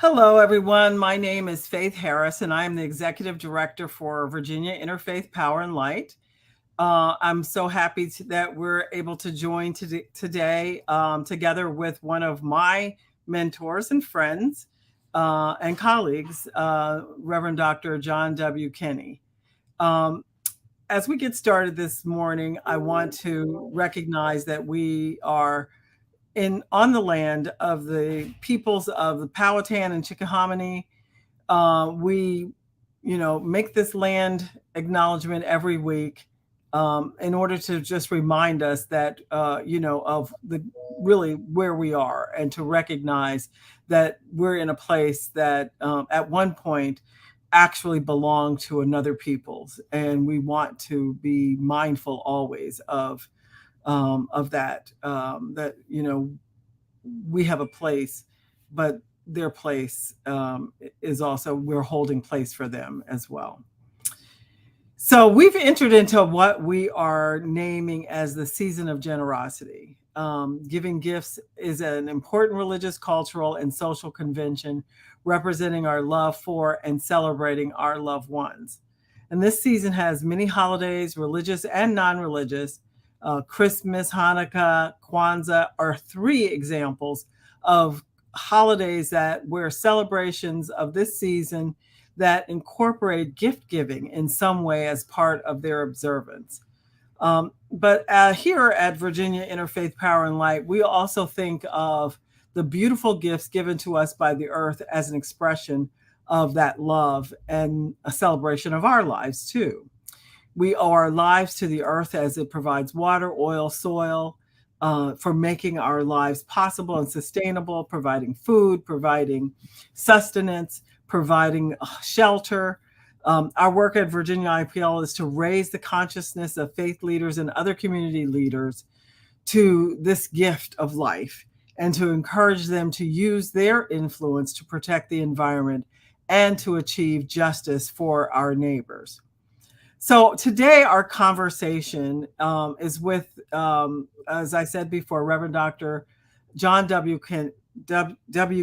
Hello, everyone. My name is Faith Harris, and I am the Executive Director for Virginia Interfaith Power and Light. I'm so happy that we're able to join today together with one of my mentors and friends and colleagues, Reverend Dr. John W. Kinney. Um, as we get started this morning, I want to recognize that we are on the land of the peoples of the Powhatan and Chickahominy. We make this land acknowledgement every week in order to just remind us that, of the really where we are, and to recognize that we're in a place that at one point actually belonged to another peoples, and we want to be mindful always of that. That we have a place, but their place is also, we're holding place for them as well. So we've entered into what we are naming as the season of generosity. Giving gifts is an important religious, cultural, and social convention representing our love for and celebrating our loved ones. And this season has many holidays, religious and non-religious. Christmas, Hanukkah, Kwanzaa are three examples of holidays where celebrations of this season that incorporate gift giving in some way as part of their observance. But here at Virginia Interfaith Power and Light, we also think of the beautiful gifts given to us by the earth as an expression of that love and a celebration of our lives too. We owe our lives to the earth as it provides water, oil, soil for making our lives possible and sustainable, providing food, providing sustenance, providing shelter. Our work at Virginia IPL is to raise the consciousness of faith leaders and other community leaders to this gift of life, and to encourage them to use their influence to protect the environment and to achieve justice for our neighbors. So today our conversation is with, as I said before, Reverend Dr. John W.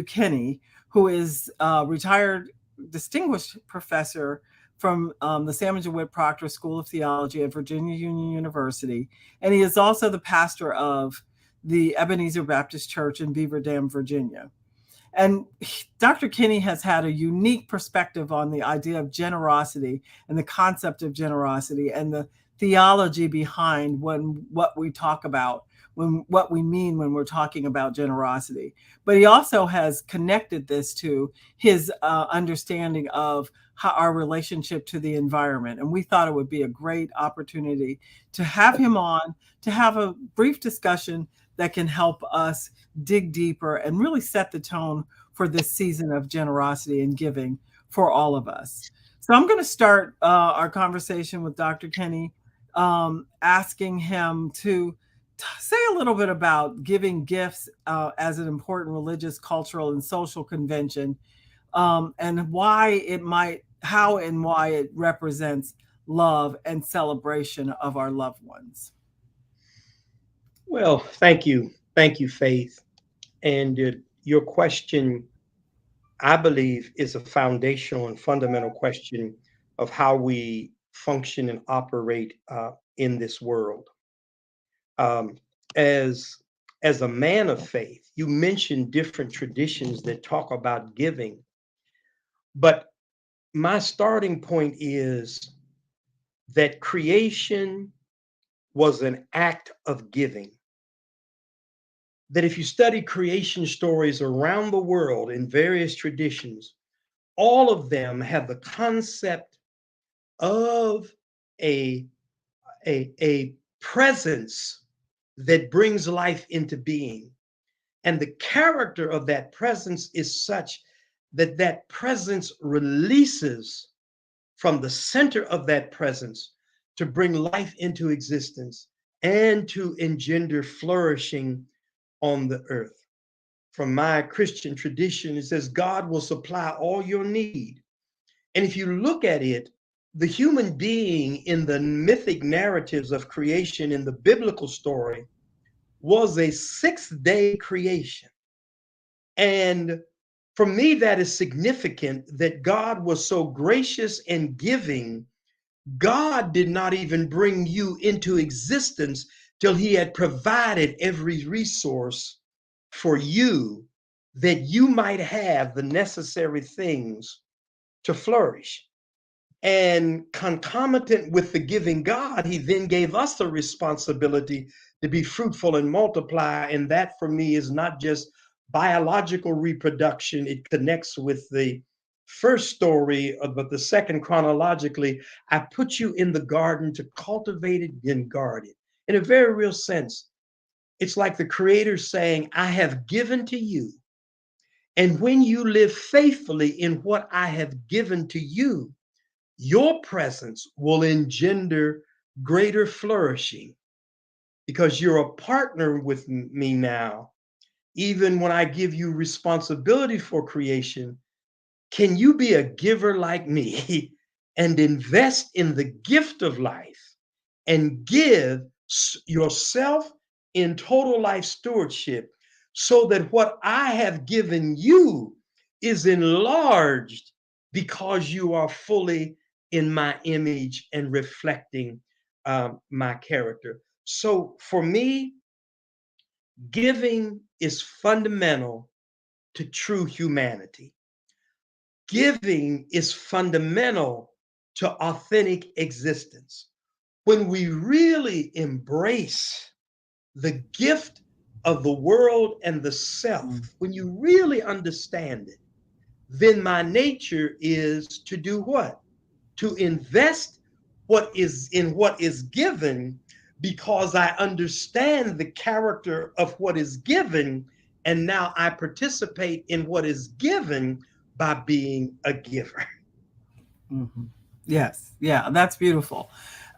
Kinney, who is a retired distinguished professor from the Sam and DeWitt Proctor School of Theology at Virginia Union University. And he is also the pastor of the Ebenezer Baptist Church in Beaver Dam, Virginia. And Dr. Kinney has had a unique perspective on the idea of generosity and the concept of generosity and the theology behind what we talk about, what we mean when we're talking about generosity. But he also has connected this to his understanding of our relationship to the environment. And we thought it would be a great opportunity to have him on, to have a brief discussion that can help us dig deeper and really set the tone for this season of generosity and giving for all of us. So I'm going to start our conversation with Dr. Kinney, asking him to say a little bit about giving gifts as an important religious, cultural, and social convention, and how and why it represents love and celebration of our loved ones. Well, thank you. Thank you, Faith. And your question, I believe, is a foundational and fundamental question of how we function and operate in this world. Um, as as a man of faith, you mentioned different traditions that talk about giving, but my starting point is that creation was an act of giving. That if you study creation stories around the world in various traditions, all of them have the concept of a, a presence that brings life into being. And the character of that presence is such that that presence releases from the center of that presence to bring life into existence and to engender flourishing on the earth. From my Christian tradition, it says God will supply all your need. And if you look at it, the human being in the mythic narratives of creation in the biblical story was a 6-day creation. And For me, that is significant that God was so gracious and giving. God did not even bring you into existence till he had provided every resource for you that you might have the necessary things to flourish. And concomitant with the giving God, he then gave us the responsibility to be fruitful and multiply. And that for me is not just biological reproduction, it connects with the first story, but the second chronologically. I put you in the garden to cultivate it and guard it. In a very real sense, it's like the Creator saying, I have given to you. And when you live faithfully in what I have given to you, your presence will engender greater flourishing because you're a partner with me now. Even when I give you responsibility for creation, can you be a giver like me and invest in the gift of life and give yourself in total life stewardship so that what I have given you is enlarged because you are fully in my image and reflecting my character. So for me, giving is fundamental to true humanity. Giving is fundamental to authentic existence. When we really embrace the gift of the world and the self, Mm. when you really understand it, then my nature is to do what? To invest what is given because I understand the character of what is given. And now I participate in what is given by being a giver. Mhm. Yes, yeah, that's beautiful.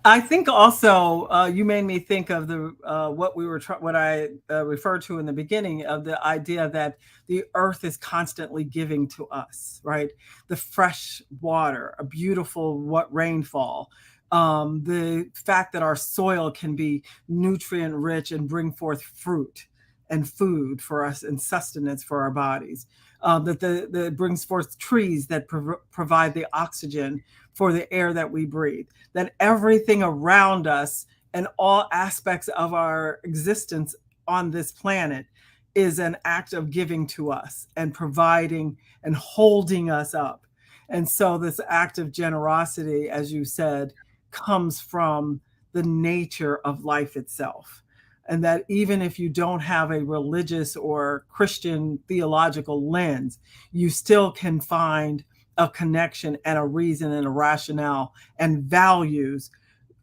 I think also you made me think of the what I referred to in the beginning of the idea that the earth is constantly giving to us, right? The fresh water, a beautiful what rainfall, the fact that our soil can be nutrient rich and bring forth fruit and food for us and sustenance for our bodies. That brings forth trees that provide the oxygen for the air that we breathe, that everything around us and all aspects of our existence on this planet is an act of giving to us and providing and holding us up. And so, this act of generosity, as you said, comes from the nature of life itself. And that even if you don't have a religious or Christian theological lens, you still can find a connection and a reason and a rationale and values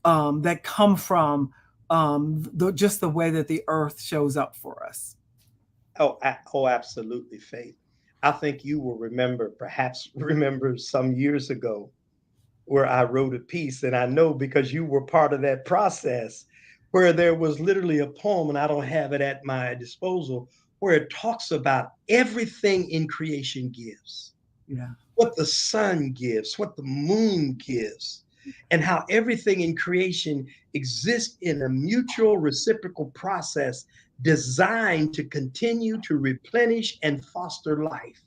that come from just the way that the earth shows up for us. Oh, absolutely, Faith. I think you will remember, perhaps remember some years ago, where I wrote a piece, and I know because you were part of that process, where there was literally a poem, and I don't have it at my disposal, where it talks about everything in creation gives, Yeah. what the sun gives, what the moon gives, and how everything in creation exists in a mutual reciprocal process designed to continue to replenish and foster life.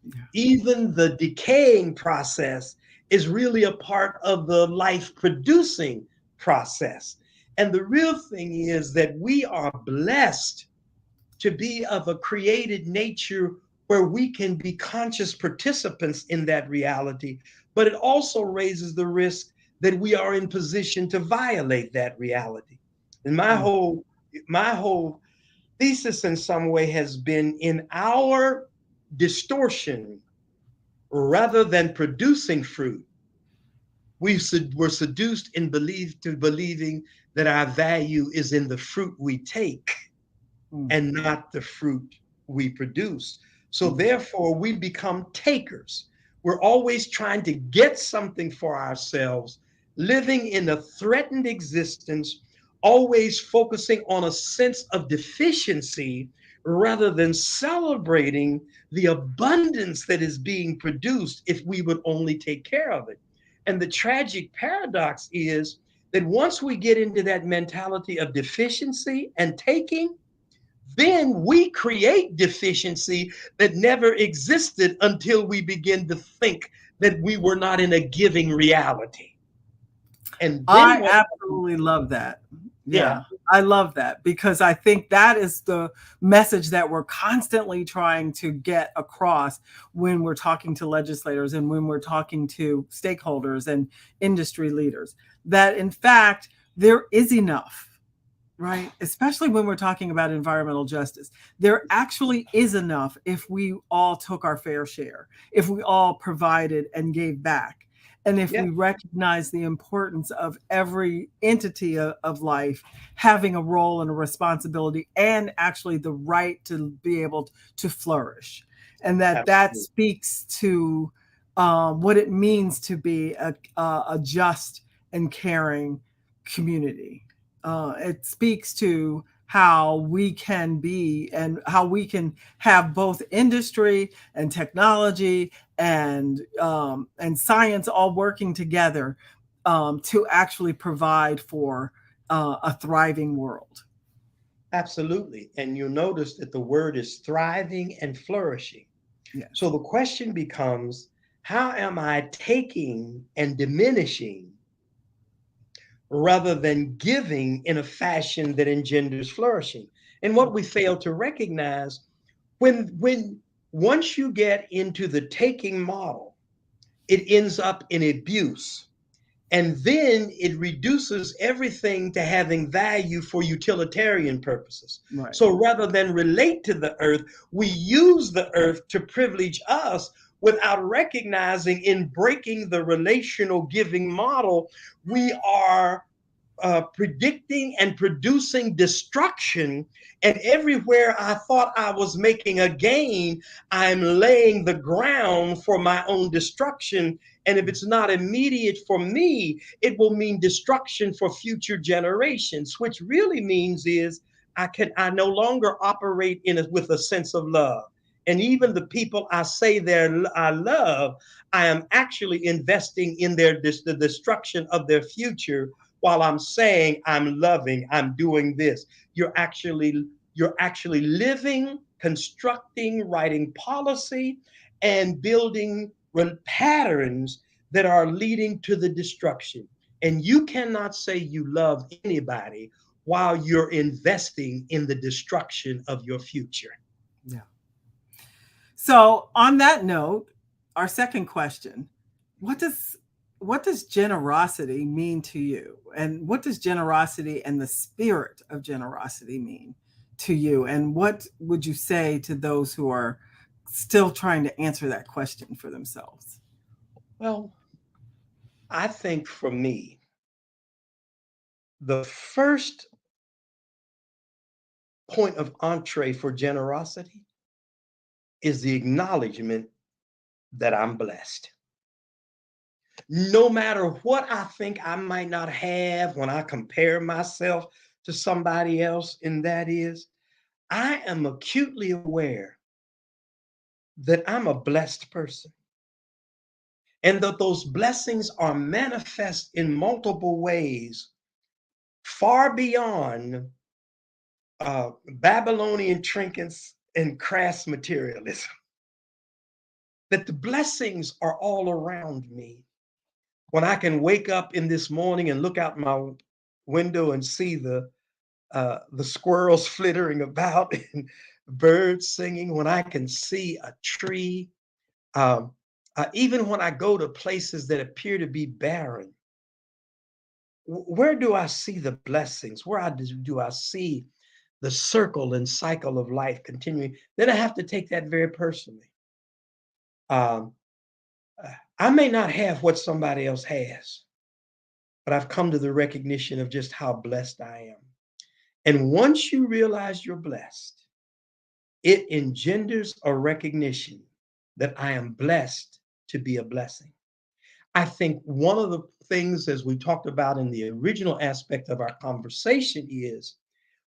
Yeah. Even the decaying process is really a part of the life producing process. And the real thing is that we are blessed to be of a created nature where we can be conscious participants in that reality. But it also raises the risk that we are in position to violate that reality. And Mm. my whole thesis in some way has been in our distortion rather than producing fruit, were seduced in believing that our value is in the fruit we take Mm. and not the fruit we produce. So Mm. therefore, we become takers. We're always trying to get something for ourselves, living in a threatened existence, always focusing on a sense of deficiency rather than celebrating the abundance that is being produced if we would only take care of it. And the tragic paradox is that once we get into that mentality of deficiency and taking, then we create deficiency that never existed until we begin to think that we were not in a giving reality. And then I what? absolutely love that. Yeah, Yeah, I love that because I think that is the message that we're constantly trying to get across when we're talking to legislators and when we're talking to stakeholders and industry leaders, that in fact, there is enough. Right. Especially when we're talking about environmental justice. There actually is enough if we all took our fair share, if we all provided and gave back, and if yeah, we recognize the importance of every entity of life having a role and a responsibility and actually the right to be able to flourish. And that absolutely. speaks to what it means to be a just and caring community. It speaks to how we can be and how we can have both industry and technology and science all working together to actually provide for a thriving world. Absolutely. And you'll notice that the word is thriving and flourishing. Yes. So the question becomes, how am I taking and diminishing rather than giving in a fashion that engenders flourishing? And what we fail to recognize, when once you get into the taking model, it ends up in abuse. And then it reduces everything to having value for utilitarian purposes. Right. So rather than relate to the earth, we use the earth to privilege us without recognizing, in breaking the relational giving model, we are predicting and producing destruction. And everywhere I thought I was making a gain, I'm laying the ground for my own destruction. And if it's not immediate for me, it will mean destruction for future generations, which really means is I no longer operate with a sense of love. And even the people I say I love, I am actually investing in the destruction of their future while I'm saying I'm loving, I'm doing this. You're actually living, constructing, writing policy, and building patterns that are leading to the destruction. And you cannot say you love anybody while you're investing in the destruction of your future. Yeah. So on that note, our second question, what does what does generosity mean to you? And what does generosity and the spirit of generosity mean to you? And what would you say to those who are still trying to answer that question for themselves? Well, I think for me, the first point of entree for generosity is the acknowledgement that I'm blessed. No matter what I think I might not have when I compare myself to somebody else, and that is, I am acutely aware that I'm a blessed person and that those blessings are manifest in multiple ways, far beyond Babylonian trinkets and crass materialism. That the blessings are all around me. When I can wake up in this morning and look out my window and see the squirrels flittering about and birds singing, when I can see a tree, um, even when I go to places that appear to be barren, where do I see the blessings? Do I see the circle and cycle of life continuing? Then I have to take that very personally. Um, I may not have what somebody else has, but I've come to the recognition of just how blessed I am. And once you realize you're blessed, it engenders a recognition that I am blessed to be a blessing. I think one of the things, as we talked about in the original aspect of our conversation, is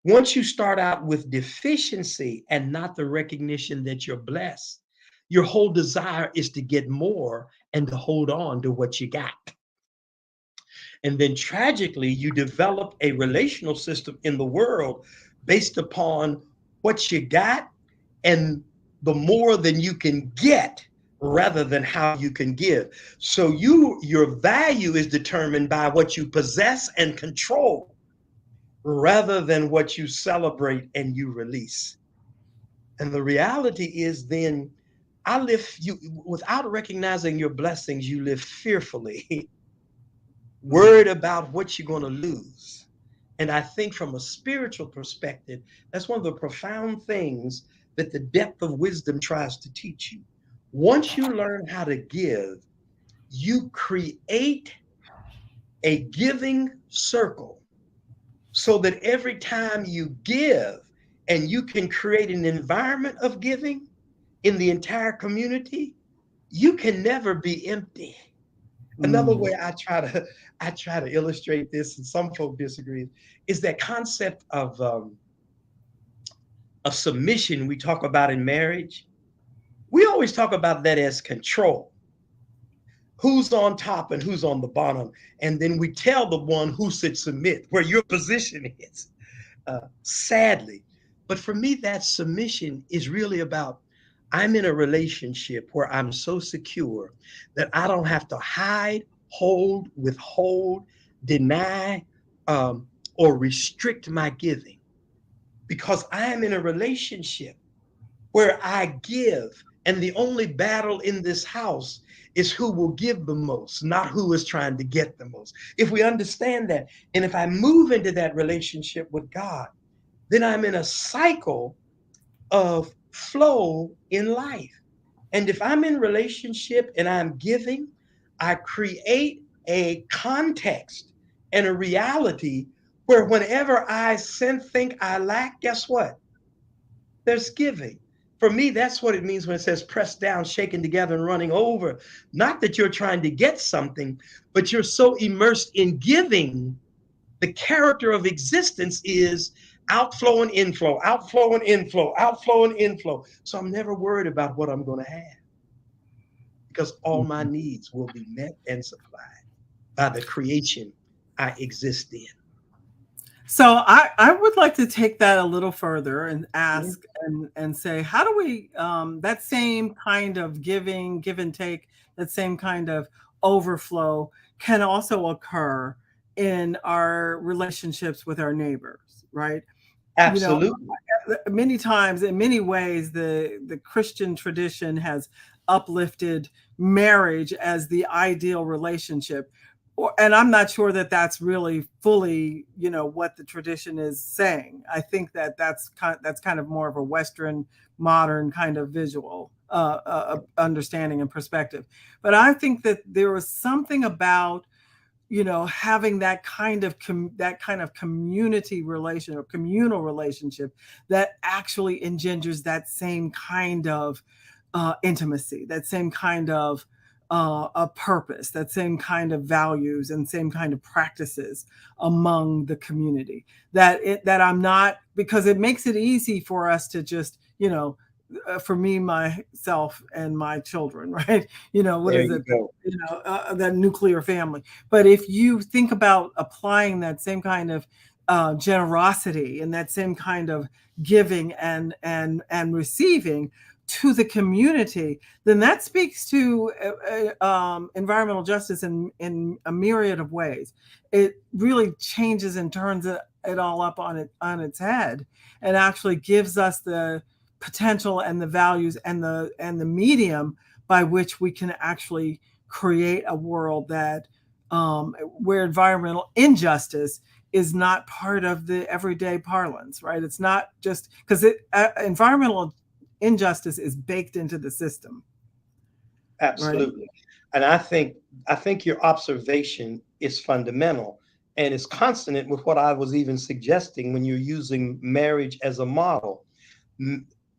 once you start out with deficiency and not the recognition that you're blessed, your whole desire is to get more and to hold on to what you got. And then tragically, you develop a relational system in the world based upon what you got and the more than you can get rather than how you can give. So your value is determined by what you possess and control rather than what you celebrate and you release. And the reality is then I live you without recognizing your blessings, you live fearfully, worried about what you're going to lose. And I think from a spiritual perspective, that's one of the profound things that the depth of wisdom tries to teach you. Once you learn how to give, you create a giving circle so that every time you give and you can create an environment of giving in the entire community, you can never be empty. Another Mm. way I try to illustrate this, and some folk disagree, is that concept of submission we talk about in marriage. We always talk about that as control. Who's on top and who's on the bottom, and then we tell the one who should submit where your position is. Sadly, but for me, that submission is really about I'm in a relationship where I'm so secure that I don't have to hide, hold, withhold, deny, or restrict my giving because I am in a relationship where I give. And the only battle in this house is who will give the most, not who is trying to get the most. If we understand that, and if I move into that relationship with God, then I'm in a cycle of flow in life. And if I'm in relationship and I'm giving, I create a context and a reality where whenever think I lack, guess what? There's giving. For me, that's what it means when it says pressed down, shaken together, and running over. Not that you're trying to get something, but you're so immersed in giving. The character of existence is outflow and inflow, outflow and inflow, outflow and inflow. So I'm never worried about what I'm going to have because all my needs will be met and supplied by the creation I exist in. So I would like to take that a little further and Mhm. ask and say, how do we that same kind of giving, give and take, that same kind of overflow can also occur in our relationships with our neighbors, right? You know, Absolutely. many times, in many ways, the Christian tradition has uplifted marriage as the ideal relationship. And I'm not sure that that's really fully, what the tradition is saying. I think that that's kind of more of a Western modern kind of visual understanding and perspective. But I think that there was something about having that kind of community relation or communal relationship that actually engenders that same kind of intimacy, that same kind of a purpose, that same kind of values and same kind of practices among the community. That I'm not, because it makes it easy for us to just for me, myself, and my children, right? What There is you it? go. That nuclear family. But if you think about applying that same kind of generosity and that same kind of giving and receiving to the community, then that speaks to environmental justice in a myriad of ways. It really changes and turns it all up on its head, and actually gives us the potential and the values and the medium by which we can actually create a world that where environmental injustice is not part of the everyday parlance, right? It's not just because environmental injustice is baked into the system, right? Absolutely. And I think your observation is fundamental and is consonant with what I was even suggesting when you're using marriage as a model.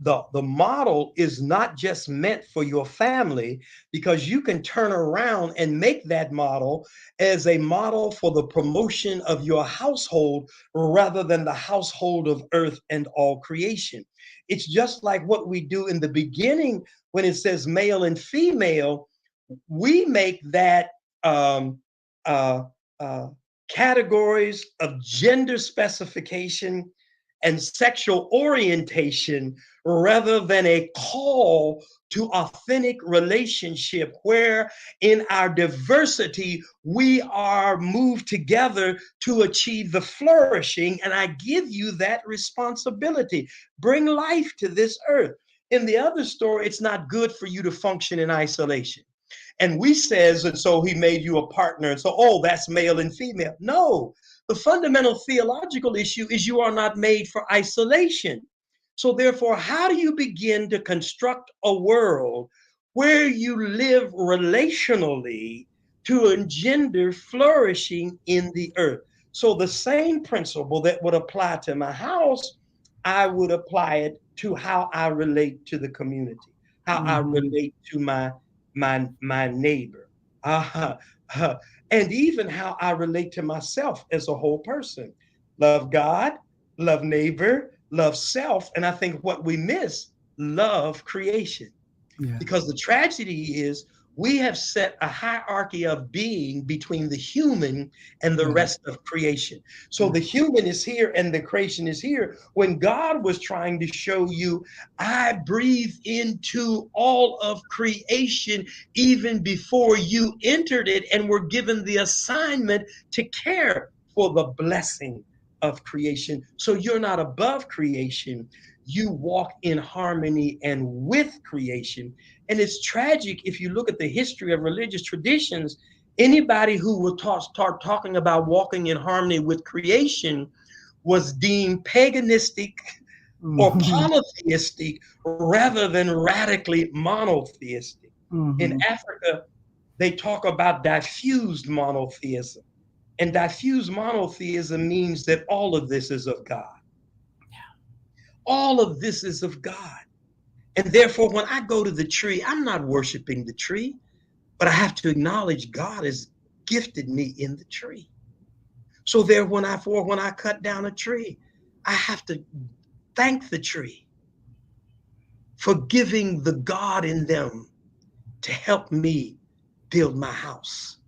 The model is not just meant for your family because you can turn around and make that model as a model for the promotion of your household rather than the household of earth and all creation. It's just like what we do in the beginning when it says male and female, we make that uh, uh, categories of gender specification and sexual orientation rather than a call to authentic relationship where in our diversity we are moved together to achieve the flourishing. And I give you that responsibility. Bring life to this earth. In the other story, it's not good for you to function in isolation. And we says, and so he made you a partner. And so, oh, that's male and female. No, the fundamental theological issue is you are not made for isolation. So therefore, how do you begin to construct a world where you live relationally to engender flourishing in the earth? So the same principle that would apply to my house, I would apply it to how I relate to the community, how I relate to my neighbor, uh, and even how I relate to myself as a whole person. Love God, love neighbor, love self, and I think what we miss, love creation. Yeah. Because the tragedy is we have set a hierarchy of being between the human and the rest of creation. So the human is here and the creation is here. When God was trying to show you, I breathe into all of creation even before you entered it and were given the assignment to care for the blessing of creation. So you're not above creation. You walk in harmony and with creation. And it's tragic if you look at the history of religious traditions. Anybody who will start talking about walking in harmony with creation was deemed paganistic or polytheistic rather than radically monotheistic. In Africa, they talk about diffused monotheism. And diffused monotheism means that all of this is of God. All of this is of God. And therefore, when I go to the tree, I'm not worshiping the tree, but I have to acknowledge God has gifted me in the tree. So there, when I cut down a tree, I have to thank the tree for giving the God in them to help me build my house.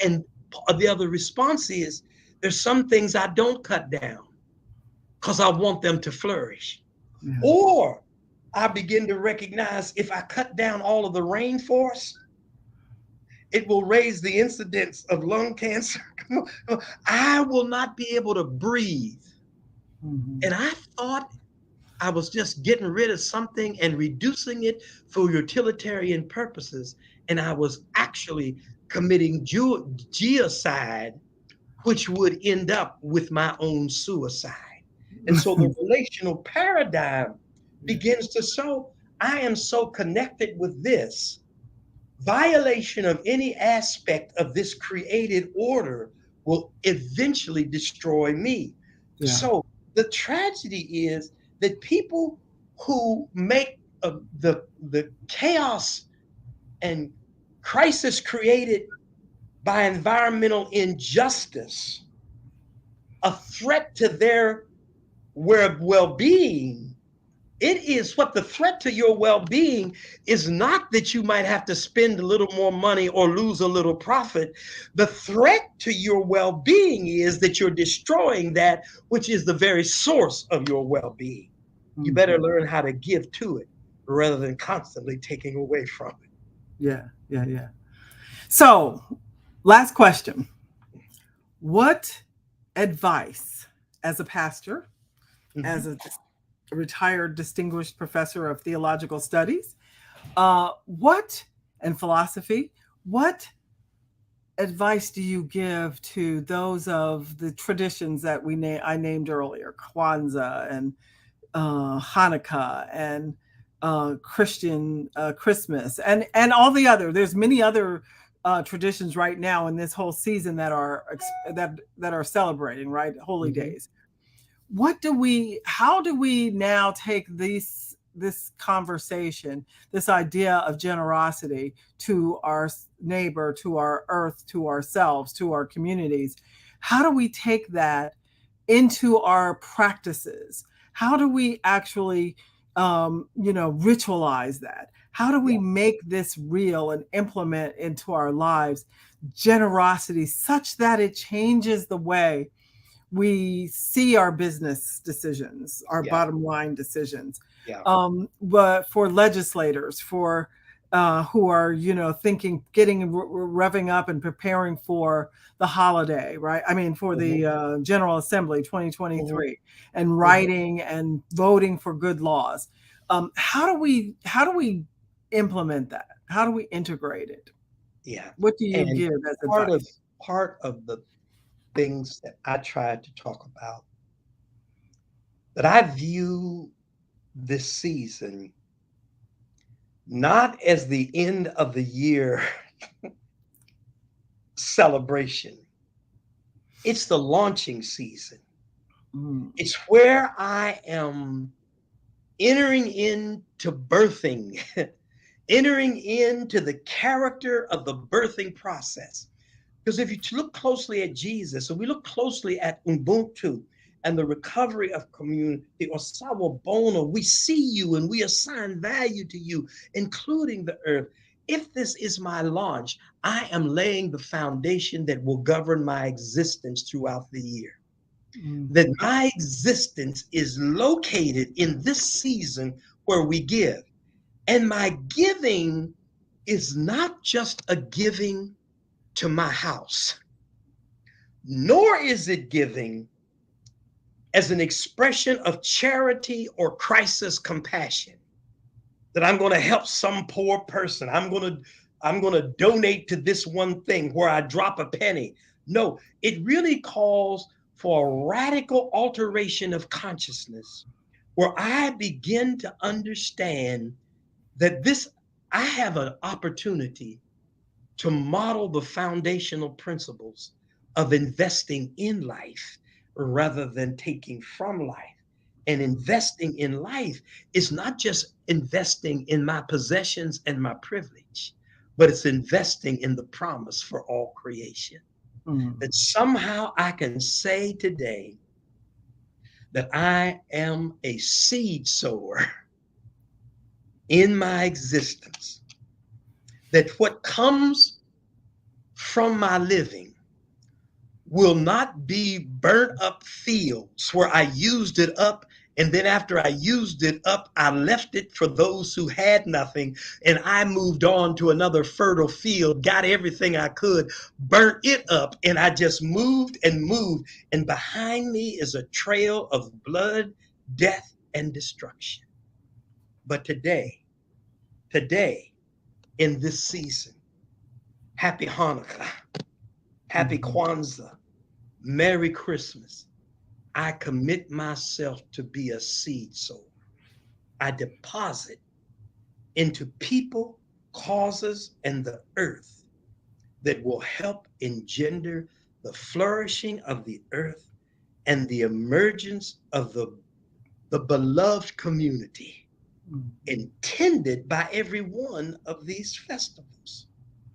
And the other response is there's some things I don't cut down because I want them to flourish. Yeah. Or I begin to recognize if I cut down all of the rainforest, it will raise the incidence of lung cancer. I will not be able to breathe. And I thought I was just getting rid of something and reducing it for utilitarian purposes. And I was actually committing genocide, which would end up with my own suicide. And so the relational paradigm begins to show I am so connected with this. Violation of any aspect of this created order will eventually destroy me. Yeah. So the tragedy is that people who make the chaos and crisis created by environmental injustice a threat to their well-being, it is what the threat to your well-being is not that you might have to spend a little more money or lose a little profit. The threat to your well-being is that you're destroying that which is the very source of your well-being. You better learn how to give to it rather than constantly taking away from it. Yeah. So, last question. What advice as a pastor, as a retired distinguished professor of theological studies, and philosophy, what advice do you give to those of the traditions that I named earlier, Kwanzaa and Hanukkah and Christian Christmas and all the other? There's many other traditions right now in this whole season that are celebrating, right? Holy days. How do we now take this conversation, this idea of generosity to our neighbor, to our earth, to ourselves, to our communities? How do we take that into our practices? How do we actually, ritualize that? How do we make this real and implement into our lives generosity such that it changes the way we see our business decisions, our Yeah. bottom line decisions. Yeah. But for legislators, for who are, thinking, revving up and preparing for the holiday, right? I mean, for the General Assembly 2023, and writing and voting for good laws. How do we implement that? How do we integrate it? Yeah. What do you And give as part of advice? part of the things that I tried to talk about, that I view this season not as the end of the year celebration. It's the launching season. Mm, It's where I am entering into birthing, entering into the character of the birthing process. Because if you look closely at Jesus, and we look closely at Ubuntu and the recovery of community, or Sawabona, we see you and we assign value to you, including the earth. If this is my launch, I am laying the foundation that will govern my existence throughout the year. That mhm, my existence is located in this season where we give. And my giving is not just a giving to my house, nor is it giving as an expression of charity or crisis compassion, that I'm going to help some poor person. I'm going to donate to this one thing where I drop a penny. No, it really calls for a radical alteration of consciousness where I begin to understand that I have an opportunity to model the foundational principles of investing in life rather than taking from life. And investing in life is not just investing in my possessions and my privilege, but it's investing in the promise for all creation. mm, That somehow I can say today that I am a seed sower in my existence, that what comes from my living will not be burnt up fields where I used it up. And then after I used it up, I left it for those who had nothing. And I moved on to another fertile field, got everything I could, burnt it up. And I just moved and moved. And behind me is a trail of blood, death, and destruction. But today, in this season, happy Hanukkah, happy mhm, Kwanzaa, Merry Christmas. I commit myself to be a seed sower. I deposit into people, causes, and the earth that will help engender the flourishing of the earth and the emergence of the beloved community mm, intended by every one of these festivals.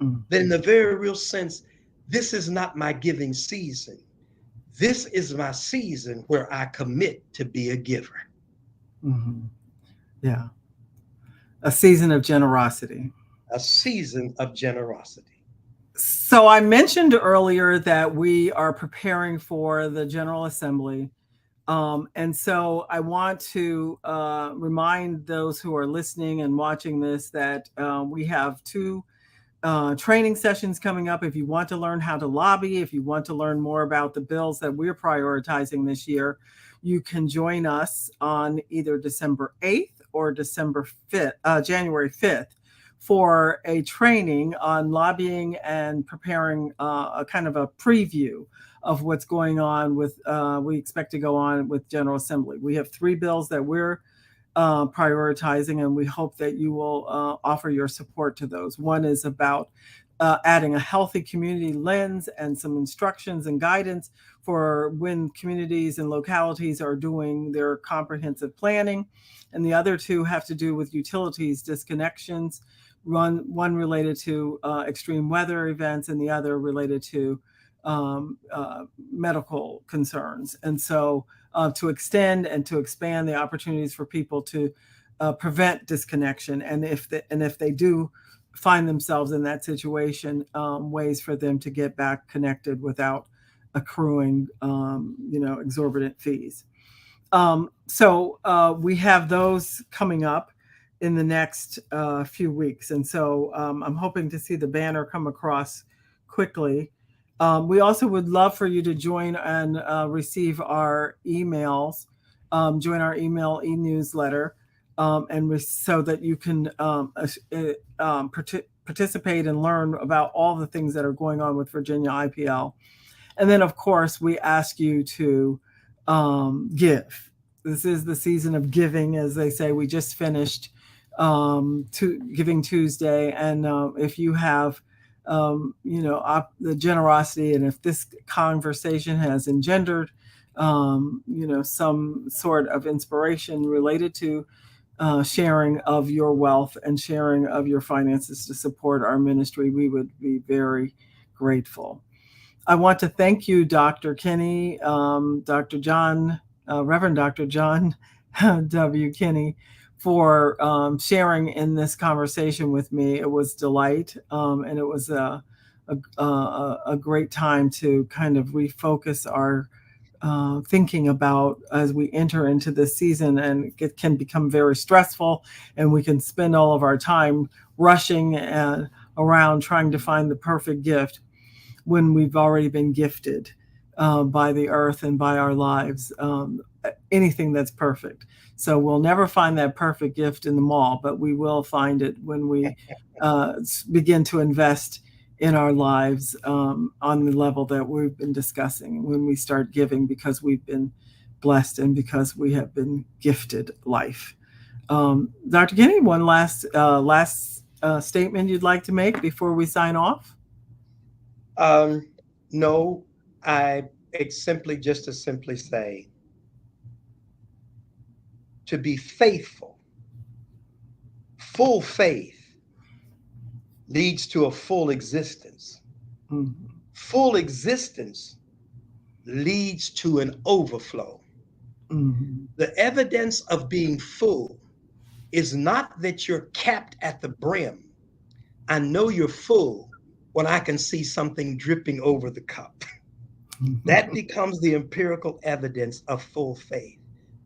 mm, That in the very real sense, this is not my giving season. This is my season where I commit to be a giver. mhm. Yeah, a season of generosity. A season of generosity. So I mentioned earlier that we are preparing for the General Assembly. And so I want to remind those who are listening and watching this that we have two training sessions coming up. If you want to learn how to lobby, if you want to learn more about the bills that we're prioritizing this year, you can join us on either December 8th or January 5th, for a training on lobbying and preparing a kind of a preview of what's going on with, we expect to go on with General Assembly. We have three bills that we're prioritizing, and we hope that you will offer your support to those. One is about adding a healthy community lens and some instructions and guidance for when communities and localities are doing their comprehensive planning. And the other two have to do with utilities disconnections, one related to extreme weather events and the other related to medical concerns. And so to extend and to expand the opportunities for people to prevent disconnection. And if they do find themselves in that situation, ways for them to get back connected without accruing, exorbitant fees. So we have those coming up in the next few weeks. And so I'm hoping to see the banner come across quickly. We also would love for you to join and receive our emails, join our email e-newsletter, so that you can participate and learn about all the things that are going on with Virginia IPL. And then, of course, we ask you to give. This is the season of giving, as they say. We just finished Giving Tuesday, and if you have, the generosity, and if this conversation has engendered, some sort of inspiration related to sharing of your wealth and sharing of your finances to support our ministry, we would be very grateful. I want to thank you, Dr. Kinney, Dr. John, Reverend Dr. John W. Kinney, for sharing in this conversation with me. It was delight, and it was a great time to kind of refocus our thinking about as we enter into this season, and it can become very stressful, and we can spend all of our time rushing around trying to find the perfect gift when we've already been gifted by the earth and by our lives, anything that's perfect. So we'll never find that perfect gift in the mall, but we will find it when we begin to invest in our lives on the level that we've been discussing, when we start giving because we've been blessed and because we have been gifted life. Dr. Kinney, one last statement you'd like to make before we sign off? No, it's simply just to simply say, to be faithful, full faith leads to a full existence. Mm-hmm. Full existence leads to an overflow. Mm-hmm. The evidence of being full is not that you're capped at the brim. I know you're full when I can see something dripping over the cup. That becomes the empirical evidence of full faith.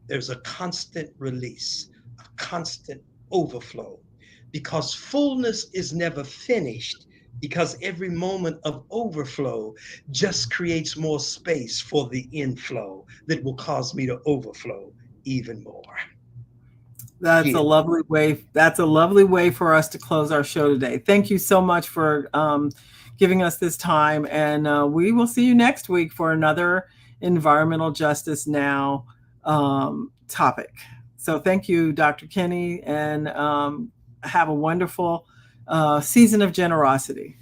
There's a constant release, a constant overflow, because fullness is never finished, because every moment of overflow just creates more space for the inflow that will cause me to overflow even more. That's a lovely way. That's a lovely way for us to close our show today. Thank you so much for giving us this time, and we will see you next week for another Environmental Justice Now topic. So thank you, Dr. Kinney, and have a wonderful season of generosity.